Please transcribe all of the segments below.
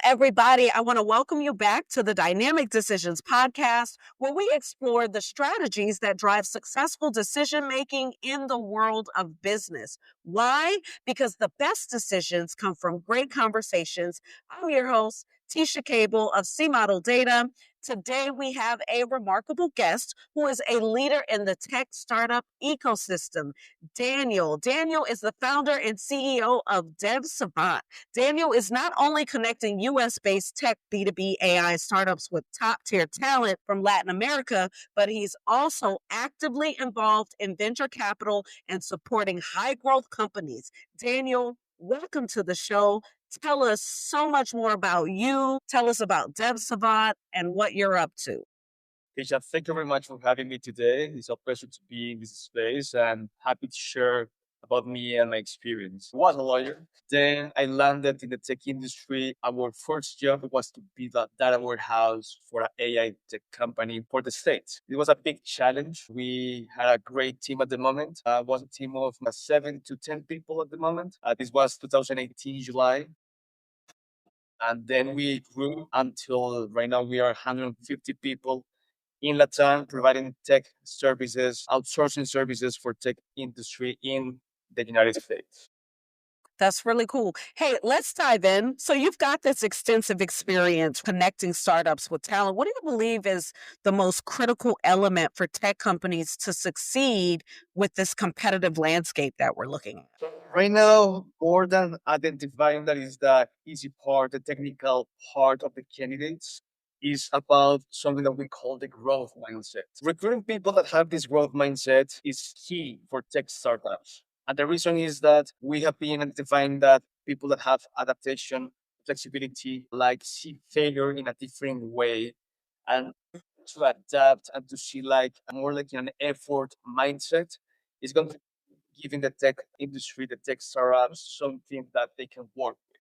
everybody. I want to welcome you back to the Dynamic Decisions podcast, where we explore the strategies that drive successful decision making in the world of business. Why? Because the best decisions come from great conversations. I'm your host, Teasha Cable of C Model Data. Today, we have a remarkable guest who is a leader in the tech startup ecosystem, Daniel. Daniel is the founder and CEO of DevSavant. Daniel is not only connecting US-based tech B2B AI startups with top-tier talent from Latin America, but he's also actively involved in venture capital and supporting high-growth companies. Daniel, welcome to the show. Tell us so much more about you. Tell us about DevSavant and what you're up to. Teasha, thank you very much for having me today. It's a pleasure to be in this space and happy to share about me and my experience. I was a lawyer. Then I landed in the tech industry. Our first job was to build a data warehouse for an AI tech company for the States. It was a big challenge. We had a great team at the moment. It was a team of 7 to 10 people at the moment. This was 2018, July. And then we grew until right now we are 150 people in Latam, providing tech services, outsourcing services for tech industry in the United States. That's really cool. Hey, let's dive in. So you've got this extensive experience connecting startups with talent. What do you believe is the most critical element for tech companies to succeed with this competitive landscape that we're looking at? Right now, more than identifying that is the easy part, the technical part of the candidates, is about something that we call the growth mindset. Recruiting people that have this growth mindset is key for tech startups. And the reason is that we have been identifying that people that have adaptation, flexibility, like see failure in a different way and to adapt and to see like more like an effort mindset is going to give in the tech industry, the tech startups, something that they can work with.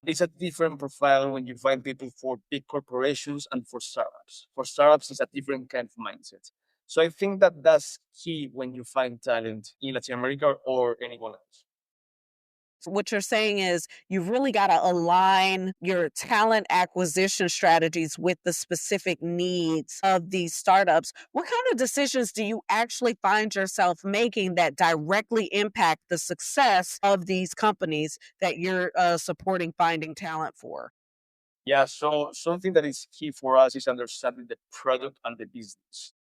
It's a different profile when you find people for big corporations and for startups. For startups, it's a different kind of mindset. So I think that that's key when you find talent in Latin America or anyone else. What you're saying is you've really got to align your talent acquisition strategies with the specific needs of these startups. What kind of decisions do you actually find yourself making that directly impact the success of these companies that you're supporting finding talent for? Yeah, so something that is key for us is understanding the product and the business.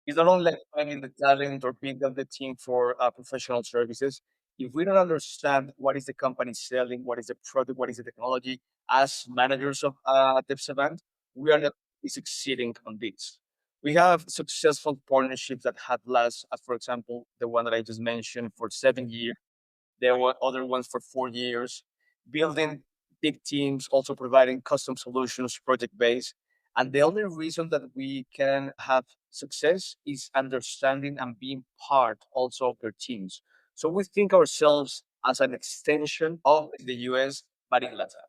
It's not only like finding the talent or building the team for professional services. If we don't understand what is the company selling, what is the product, what is the technology, as managers of DevSavant, we are not succeeding on this. We have successful partnerships that have lasted, for example, the one that I just mentioned for 7 years. There were other ones for 4 years, building big teams, also providing custom solutions, project based. And the only reason that we can have success is understanding and being part also of their teams. So we think ourselves as an extension of the US, but in Latin.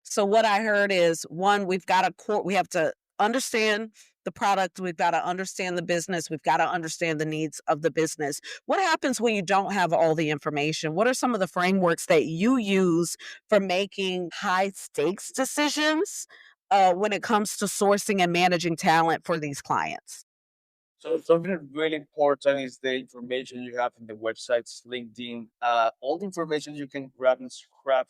So what I heard is one, we have to understand the product, we've got to understand the business, we've got to understand the needs of the business. What happens when you don't have all the information? What are some of the frameworks that you use for making high stakes decisions when it comes to sourcing and managing talent for these clients? So something really important is the information you have in the websites, LinkedIn, all the information you can grab and scrap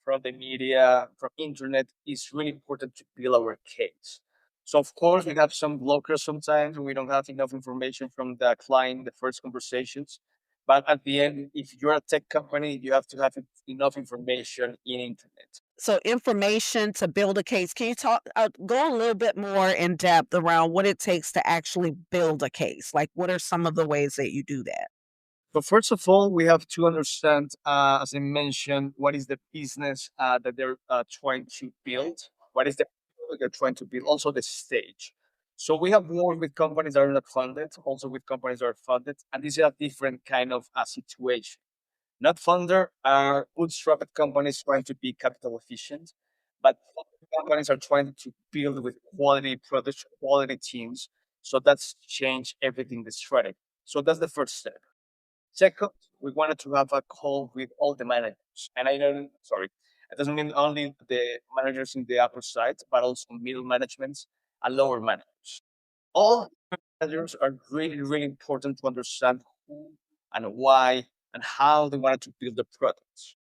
from the media, from internet is really important to build our case. So of course we have some blockers sometimes when we don't have enough information from the client, the first conversations. But at the end, if you're a tech company, you have to have enough information in internet. So information to build a case. Can you go a little bit more in depth around what it takes to actually build a case? Like, what are some of the ways that you do that? But first of all, we have to understand, as I mentioned, what is the business that they're trying to build? What is the product they're trying to build? Also, the stage. So we have worked with companies that are not funded, also with companies that are funded, and this is a different kind of situation. Not funder are bootstrapped companies trying to be capital efficient, but companies are trying to build with quality products, quality teams. So that's change everything the strategy. So that's the first step. Second, we wanted to have a call with all the managers. And I know, sorry, It doesn't mean only the managers in the upper side, but also middle managements and lower managers. All managers are really, really important to understand who and why and how they wanted to build the products.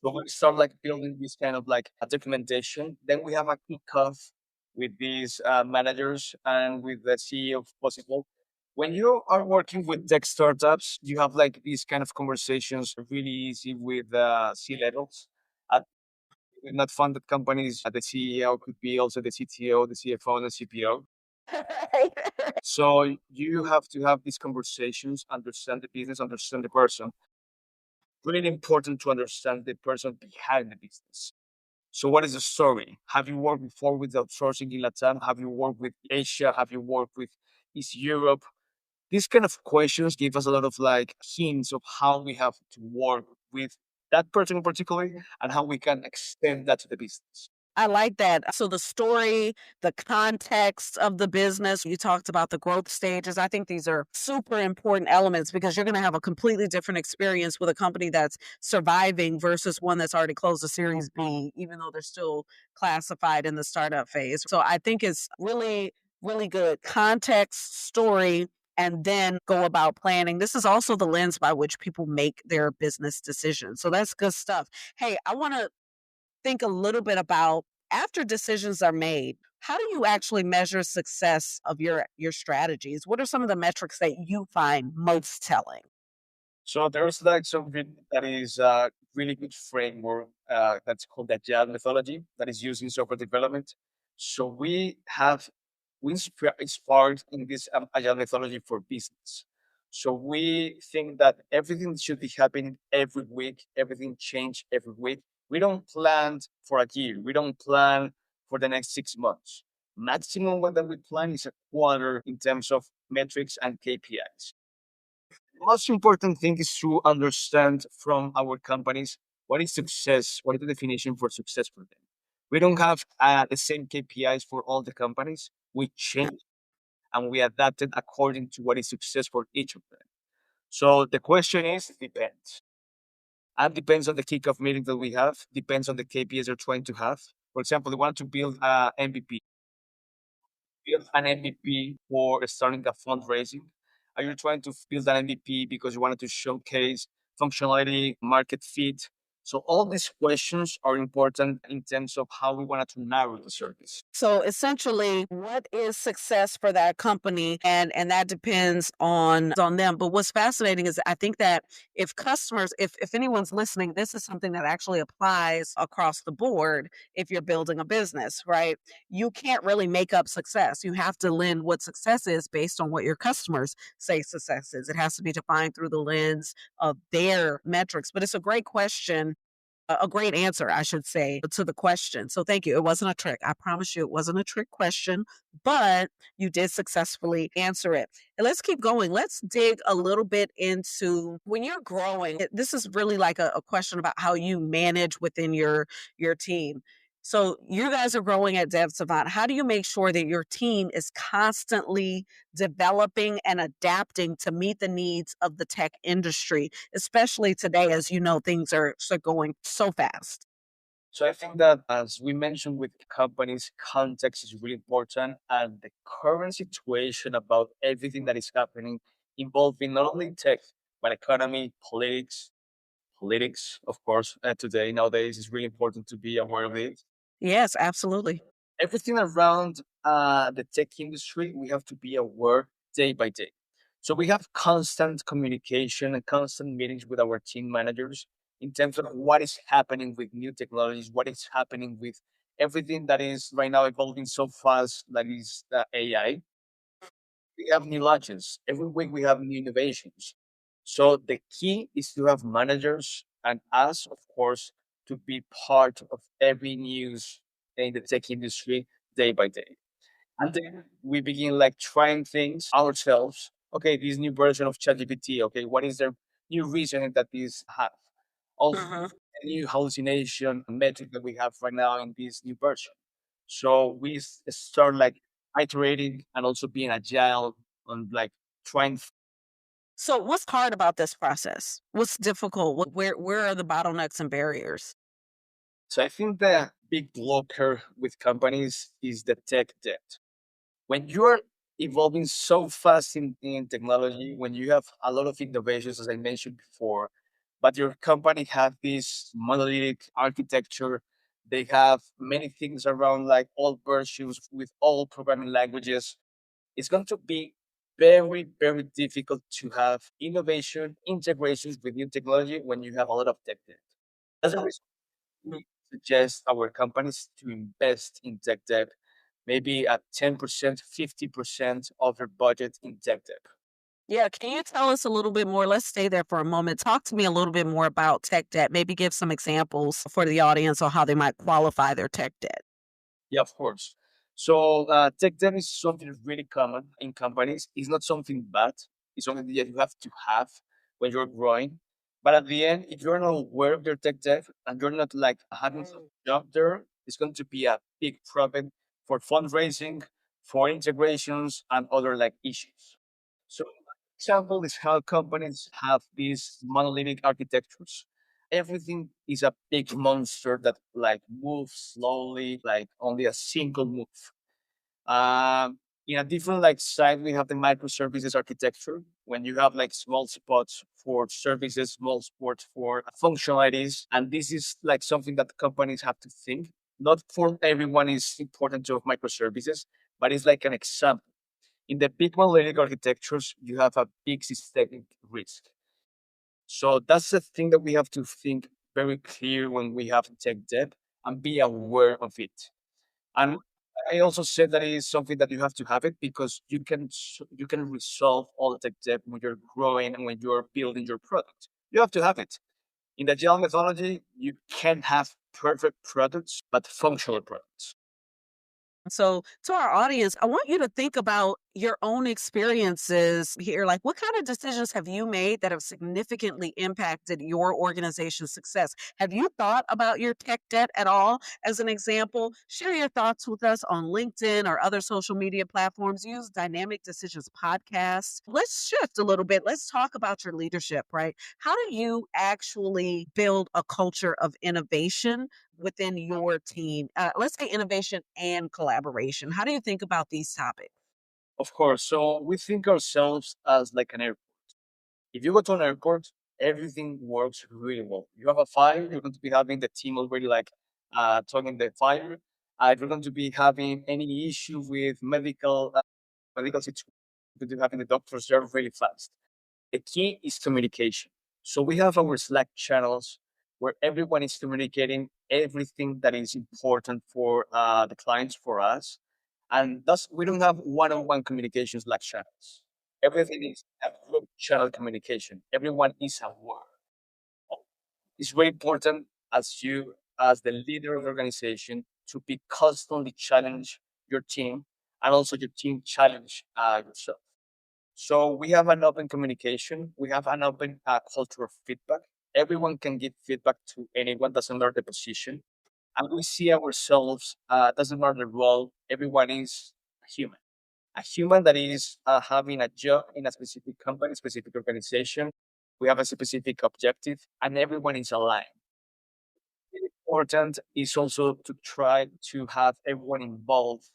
So we start like building this kind of like a documentation. Then we have a kickoff with these managers and with the CEO of possible. When you are working with tech startups, you have like these kind of conversations really easy with C levels. At with not funded companies, the CEO could be also the CTO, the CFO, and the CPO. So you have to have these conversations, understand the business, understand the person. Really important to understand the person behind the business. So what is the story? Have you worked before with outsourcing in Latam? Have you worked with Asia? Have you worked with East Europe? These kind of questions give us a lot of like hints of how we have to work with that person in particular and how we can extend that to the business. I like that. So the story, the context of the business, you talked about the growth stages. I think these are super important elements because you're going to have a completely different experience with a company that's surviving versus one that's already closed a Series B, even though they're still classified in the startup phase. So I think it's really, really good context, story, and then go about planning. This is also the lens by which people make their business decisions. So that's good stuff. Hey, I want to think a little bit about after decisions are made, how do you actually measure success of your strategies? What are some of the metrics that you find most telling? So there's like something that is a really good framework that's called the Agile methodology that is used in software development. So we inspired in this Agile methodology for business. So we think that everything should be happening every week, everything change every week. We don't plan for a year. We don't plan for the next 6 months. Maximum what that we plan is a quarter in terms of metrics and KPIs. Most important thing is to understand from our companies what is success, what is the definition for success for them. We don't have the same KPIs for all the companies. We change and we adapt it according to what is success for each of them. So the question is, it depends. And depends on the kickoff meeting that we have, depends on the KPIs they're trying to have. For example, they want to build a MVP, build an MVP for starting a fundraising? Are you trying to build an MVP because you wanted to showcase functionality, market fit? So all these questions are important in terms of how we wanted to narrow the service. So essentially, what is success for that company? And that depends on them. But what's fascinating is I think that if customers, if anyone's listening, this is something that actually applies across the board if you're building a business, right? You can't really make up success. You have to lend what success is based on what your customers say success is. It has to be defined through the lens of their metrics. But it's a great question, a great answer, I should say, to the question. So thank you. It wasn't a trick. I promise you it wasn't a trick question, but you did successfully answer it. And let's keep going. Let's dig a little bit into when you're growing. This is really like a question about how you manage within your team. So you guys are growing at DevSavant. How do you make sure that your team is constantly developing and adapting to meet the needs of the tech industry, especially today, as you know, things are going so fast? So I think that as we mentioned with companies, context is really important and the current situation about everything that is happening involving not only tech, but economy, politics, of course, today, nowadays, is really important to be aware of it. Yes, absolutely. Everything around the tech industry, we have to be aware day by day. So we have constant communication and constant meetings with our team managers in terms of what is happening with new technologies, what is happening with everything that is right now evolving so fast, that is the AI. We have new launches. Every week we have new innovations. So the key is to have managers and us, of course, to be part of every news in the tech industry day by day. And then we begin like trying things ourselves. Okay, this new version of ChatGPT. Okay, what is the new reasoning that this have? Also, Mhm. a new hallucination metric that we have right now in this new version. So we start like iterating and also being agile on like trying. So what's hard about this process? What's difficult? Where are the bottlenecks and barriers? So I think the big blocker with companies is the tech debt. When you're evolving so fast in technology, when you have a lot of innovations, as I mentioned before, but your company have this monolithic architecture, they have many things around like all versions with all programming languages, it's going to be very, very difficult to have innovation, integrations with new technology when you have a lot of tech debt. That's the reason we suggest our companies to invest in tech debt, maybe at 10%, 50% of their budget in tech debt. Yeah, can you tell us a little bit more? Let's stay there for a moment. Talk to me a little bit more about tech debt. Maybe give some examples for the audience on how they might qualify their tech debt. Yeah, of course. So tech debt is something really common in companies. It's not something bad. It's something that you have to have when you're growing. But at the end, if you're not aware of your tech debt and you're not like having some job there, it's going to be a big problem for fundraising, for integrations, and other like issues. So, example is how companies have these monolithic architectures. Everything is a big monster that like moves slowly, like only a single move. In a different like side, we have the microservices architecture. When you have like small spots for services, small spots for functionalities, and this is like something that companies have to think. Not for everyone is important to have microservices, but it's like an example. In the big monolithic architectures, you have a big systemic risk. So that's the thing that we have to think very clear when we have tech debt and be aware of it. And I also said that it is something that you have to have it because you can resolve all the tech debt when you're growing and when you're building your product. You have to have it. In the agile methodology, you can have perfect products, but functional products. So, to our audience, I want you to think about your own experiences here. Like, what kind of decisions have you made that have significantly impacted your organization's success? Have you thought about your tech debt at all? As an example, share your thoughts with us on LinkedIn or other social media platforms. Use Dynamic Decisions Podcast. Let's shift a little bit. Let's talk about your leadership, right? How do you actually build a culture of innovation within your team? Let's say innovation and collaboration. How do you think about these topics? Of course. So we think ourselves as like an airport. If you go to an airport, everything works really well. You have a fire, you're going to be having the team already like talking the fire. If you're going to be having any issue with medical situation, you're going to be having the doctors there really fast. The key is communication. So we have our Slack channels where everyone is communicating everything that is important for the clients, for us. And thus, we don't have one-on-one communications Slack channels. Everything is a group channel communication. Everyone is aware. It's very important as you, as the leader of the organization, to be constantly challenge your team and also your team challenge yourself. So we have an open communication. We have an open culture of feedback. Everyone can give feedback to anyone, doesn't matter the position. And we see ourselves, doesn't matter the role, everyone is a human. A human that is having a job in a specific company, specific organization. We have a specific objective, and everyone is aligned. Important is also to try to have everyone involved.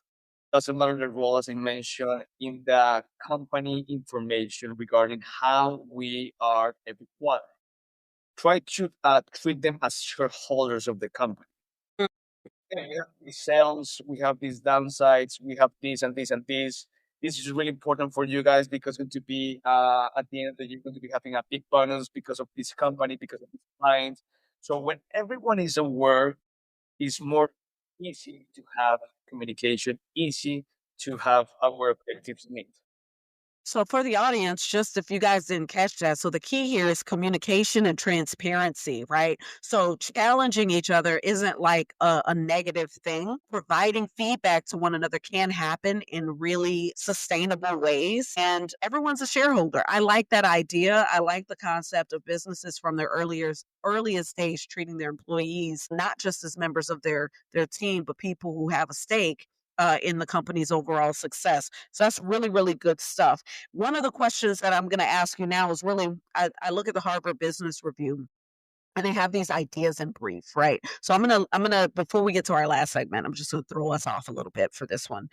Doesn't matter the role, as I mentioned, in the company information regarding how we are everyone. Try to treat them as shareholders of the company. Yeah, we have these sales, we have these downsides, we have this and this and this. This is really important for you guys because going to be at the end of the year, going to be having a big bonus because of this company, because of this client. So when everyone is aware, it's more easy to have communication, easy to have our objectives met. So for the audience, just if you guys didn't catch that, so the key here is communication and transparency, right? So challenging each other isn't like a negative thing. Providing feedback to one another can happen in really sustainable ways. And everyone's a shareholder. I like that idea. I like the concept of businesses from their earliest stage treating their employees not just as members of their team, but people who have a stake in the company's overall success. So that's really, really good stuff. One of the questions that I'm going to ask you now is really, I look at the Harvard Business Review and they have these ideas in brief, right? So I'm gonna before we get to our last segment, I'm just gonna throw us off a little bit for this one.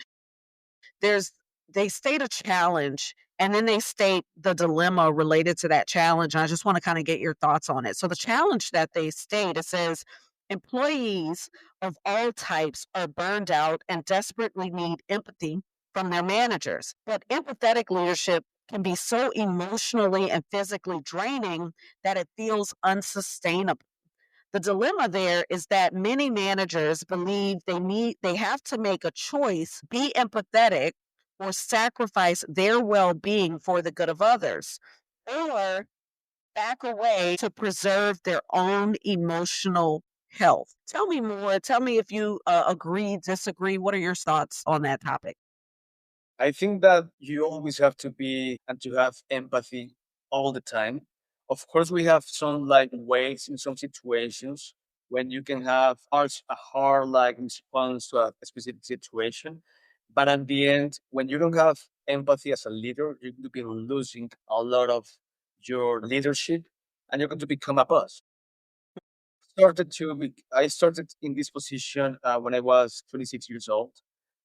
There's they state a challenge and then they state the dilemma related to that challenge. And I just want to kind of get your thoughts on it. So the challenge that they state, it says employees of all types are burned out and desperately need empathy from their managers. But empathetic leadership can be so emotionally and physically draining that it feels unsustainable. The dilemma there is that many managers believe they have to make a choice, be empathetic or sacrifice their well-being for the good of others, or back away to preserve their own emotional health. Tell me more. Tell me if you agree, disagree. What are your thoughts on that topic? I think that you always have to be and to have empathy all the time. Of course, we have some like ways in some situations when you can have a hard like response to a specific situation. But at the end, when you don't have empathy as a leader, you're going to be losing a lot of your leadership and you're going to become a boss. I started in this position when I was 26 years old.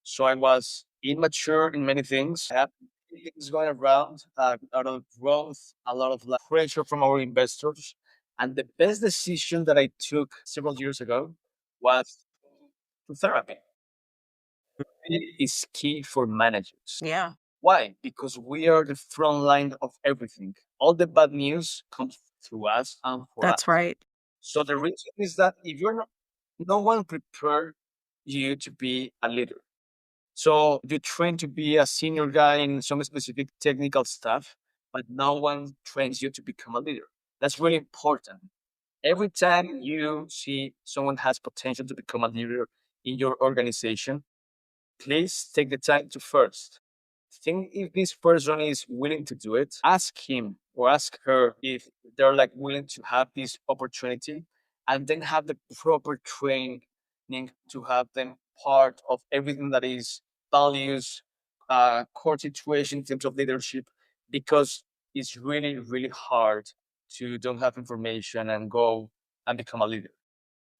So I was immature in many things. I had things going around, a lot of growth, a lot of like, pressure from our investors. And the best decision that I took several years ago was to therapy. It is key for managers. Yeah, Why? Because we are the front line of everything. All the bad news comes through us and for us. that's right. So the reason is that if you're not, no one prepared you to be a leader. So you train to be a senior guy in some specific technical stuff, but no one trains you to become a leader. That's really important. Every time you see someone has potential to become a leader in your organization, please take the time to first think if this person is willing to do it. Ask him or ask her if they're like willing to have this opportunity and then have the proper training to have them part of everything that is values, core situation in terms of leadership, because it's really, really hard to don't have information and go and become a leader.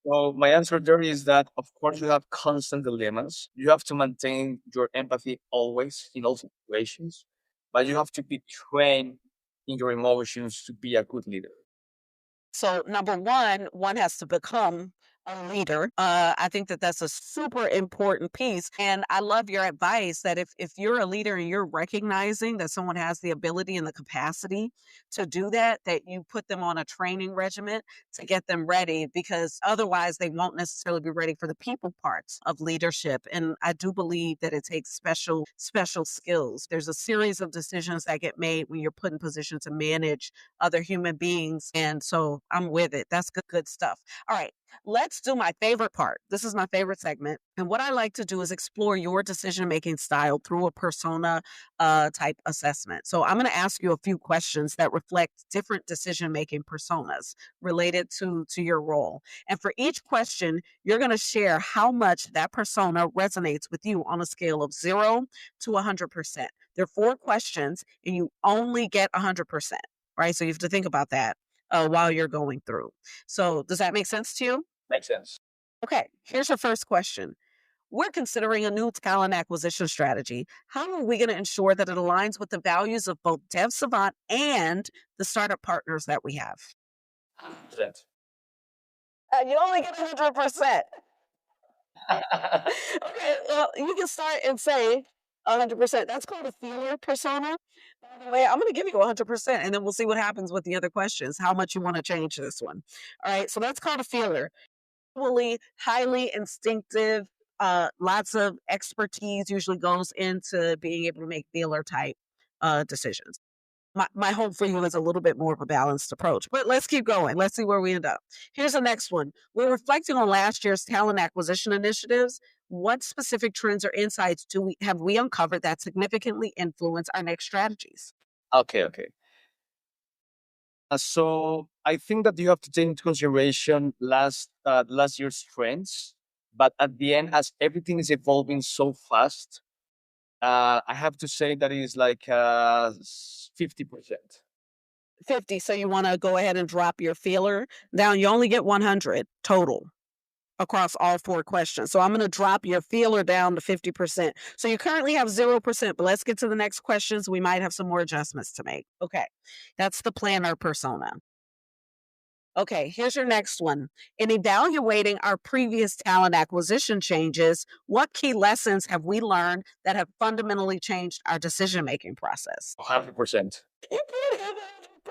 So my answer there is that of course you have constant dilemmas. You have to maintain your empathy always in all situations, but you have to be trained in your emotions to be a good leader. So, number one has to become a leader. I think that that's a super important piece. And I love your advice that if you're a leader and you're recognizing that someone has the ability and the capacity to do that, that you put them on a training regimen to get them ready, because otherwise they won't necessarily be ready for the people parts of leadership. And I do believe that it takes special skills. There's a series of decisions that get made when you're put in position to manage other human beings. And so I'm with it. That's good stuff. All right, let's do my favorite part. This is my favorite segment. And what I like to do is explore your decision making style through a persona type assessment. So I'm going to ask you a few questions that reflect different decision making personas related to your role. And for each question, you're going to share how much that persona resonates with you on a scale of 0 to 100%. There are four questions, and you only get 100%, right? So you have to think about that while you're going through. So does that make sense to you? Makes sense. Okay, here's your first question. We're considering a new talent acquisition strategy. How are we going to ensure that it aligns with the values of both DevSavant and the startup partners that we have? That. You only get 100%. Okay, well, you can start and say 100%. That's called a feeler persona. By the way, I'm going to give you 100%, and then we'll see what happens with the other questions, how much you want to change this one. All right, so that's called a feeler. Usually highly instinctive, lots of expertise usually goes into being able to make feeler type decisions. My hope for you is a little bit more of a balanced approach, but let's keep going. Let's see where we end up. Here's the next one. We're reflecting on last year's talent acquisition initiatives. What specific trends or insights have we uncovered that significantly influence our next strategies? Okay, okay. So I think that you have to take into consideration last year's trends, but at the end, as everything is evolving so fast, I have to say that it is like 50%. 50. So you want to go ahead and drop your feeler down. You only get 100 total across all 4 questions. So I'm going to drop your feeler down to 50%. So you currently have 0%, but let's get to the next questions. We might have some more adjustments to make. Okay. That's the planner persona. Okay, here's your next one. In evaluating our previous talent acquisition changes, what key lessons have we learned that have fundamentally changed our decision making process? 100%. You can't have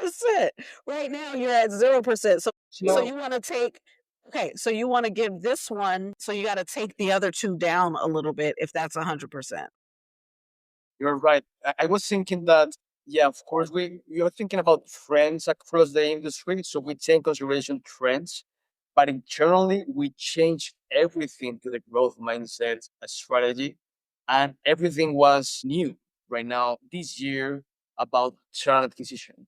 100%. Right now, you're at 0%. So No, you want to take, okay, so you want to give this one, so you got to take the other two down a little bit if that's 100%. you're right. I was thinking that, yeah, of course, we are thinking about trends across the industry. So we take consideration trends, but internally, we change everything to the growth mindset strategy. And everything was new right now this year about talent acquisition.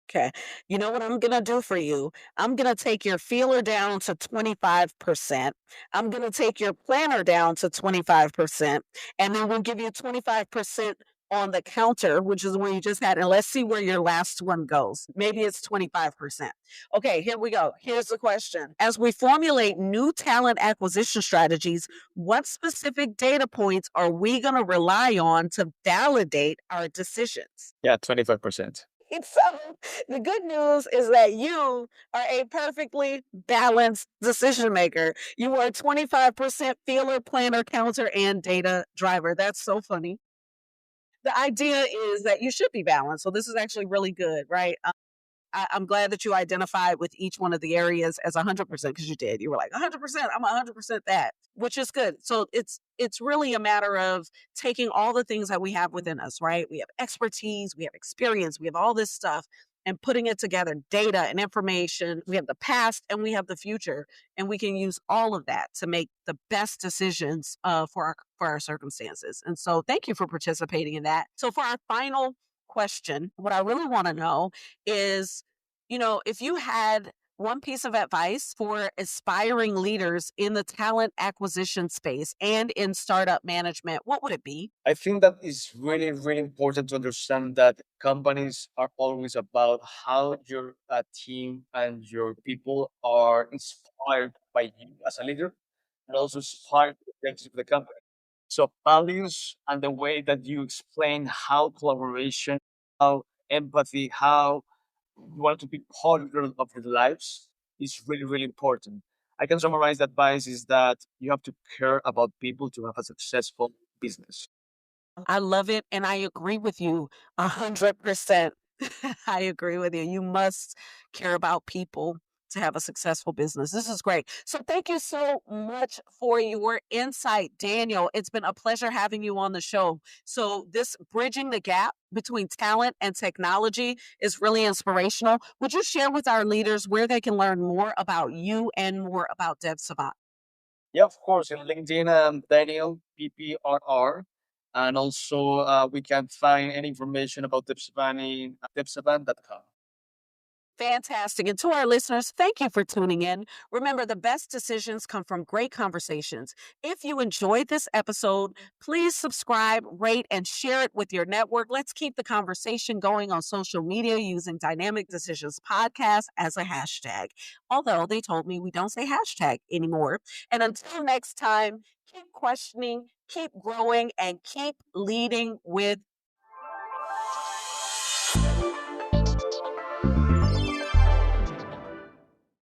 Okay. You know what I'm going to do for you? I'm going to take your feeler down to 25%. I'm going to take your planner down to 25%. And then we'll give you 25% on the counter, which is where you just had. And let's see where your last one goes. Maybe it's 25%. Okay, here we go. Here's the question. As we formulate new talent acquisition strategies, what specific data points are we going to rely on to validate our decisions? Yeah, 25%. So the good news is that you are a perfectly balanced decision maker. You are 25% feeler, planner, counter, and data driver. That's so funny. The idea is that you should be balanced. So this is actually really good, right? I'm glad that you identified with each one of the areas as 100% because you did. You were like 100%. I'm 100% that, which is good. So it's really a matter of taking all the things that we have within us, right? We have expertise, we have experience, we have all this stuff, and putting it together, data and information. We have the past and we have the future, and we can use all of that to make the best decisions for our circumstances. And so, thank you for participating in that. So, for our final question, what I really want to know is, if you had one piece of advice for aspiring leaders in the talent acquisition space and in startup management, what would it be? I think that is really, really important to understand that companies are always about how your team and your people are inspired by you as a leader and also inspired by the objectives of the company. So values and the way that you explain how collaboration, how empathy, how you want to be part of their lives is really, really important. I can summarize the advice is that you have to care about people to have a successful business. I love it, and I agree with you 100%. I agree with you. You must care about people to have a successful business. This is great. So thank you so much for your insight, Daniel. It's been a pleasure having you on the show. So this bridging the gap between talent and technology is really inspirational. Would you share with our leaders where they can learn more about you and more about DevSavant? Yeah, of course. In LinkedIn, Daniel PPRR. And also, we can find any information about Dipsavant in dipsavant.com. Fantastic. And to our listeners, thank you for tuning in. Remember, the best decisions come from great conversations. If you enjoyed this episode, please subscribe, rate, and share it with your network. Let's keep the conversation going on social media using Dynamic Decisions Podcast as a hashtag. Although they told me we don't say hashtag anymore. And until next time, keep questioning, keep growing, and keep leading with